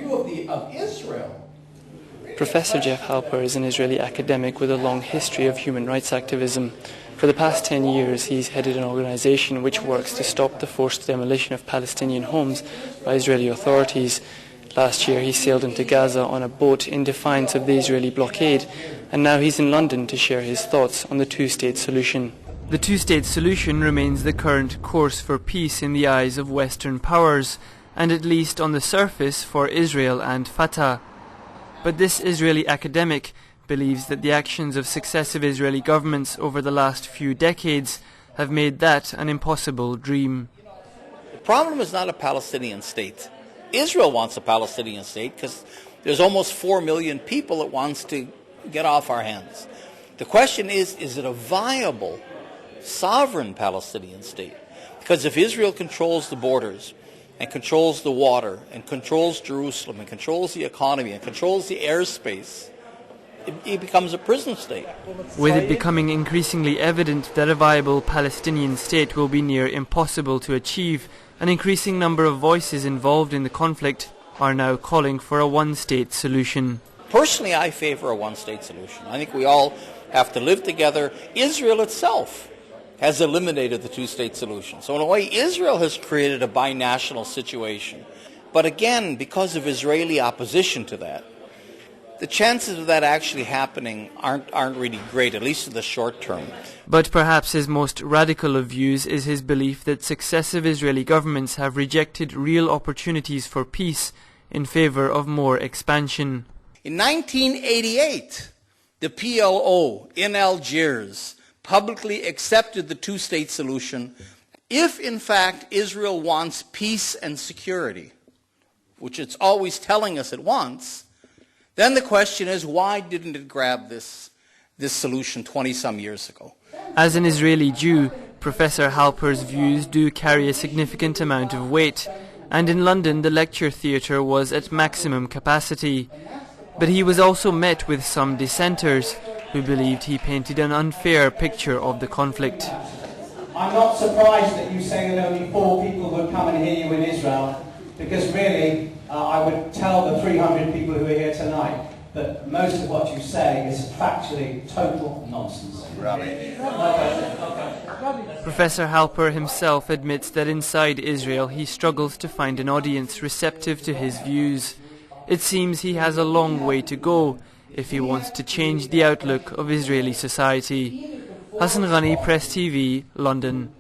view of Israel. Professor Jeff Halper is an Israeli academic with a long history of human rights activism. For the past 10 years, he's headed an organization which works to stop the forced demolition of Palestinian homes by Israeli authorities. Last year, he sailed into Gaza on a boat in defiance of the Israeli blockade, and now he's in London to share his thoughts on the two-state solution. The two-state solution remains the current course for peace in the eyes of Western powers, and at least on the surface for Israel and Fatah. But this Israeli academic believes that the actions of successive Israeli governments over the last few decades have made that an impossible dream. The problem is not a Palestinian state. Israel wants a Palestinian state because there's almost 4 million people that wants to get off our hands. The question is it a viable, sovereign Palestinian state? Because if Israel controls the borders and controls the water and controls Jerusalem and controls the economy and controls the airspace, it becomes a prison state. With it becoming increasingly evident that a viable Palestinian state will be near impossible to achieve, an increasing number of voices involved in the conflict are now calling for a one-state solution. Personally, I favor a one-state solution. I think we all have to live together. Israel itself has eliminated the two-state solution. So in a way, Israel has created a binational situation. But again, because of Israeli opposition to that, the chances of that actually happening aren't really great, at least in the short term. But perhaps his most radical of views is his belief that successive Israeli governments have rejected real opportunities for peace in favor of more expansion. In 1988, the PLO in Algiers publicly accepted the two-state solution if, in fact, Israel wants peace and security, which it's always telling us it wants. Then the question is, why didn't it grab this solution 20-some years ago? As an Israeli Jew, Professor Halper's views do carry a significant amount of weight, and in London the lecture theatre was at maximum capacity. But he was also met with some dissenters who believed he painted an unfair picture of the conflict. I'm not surprised that you say that only 4 people would come and hear you in Israel, because really, I would tell the 300 people who are here tonight that most of what you say is factually total nonsense. Professor Halper himself admits that inside Israel he struggles to find an audience receptive to his views. It seems he has a long way to go if he wants to change the outlook of Israeli society. Hassan Ghani, Press TV, London.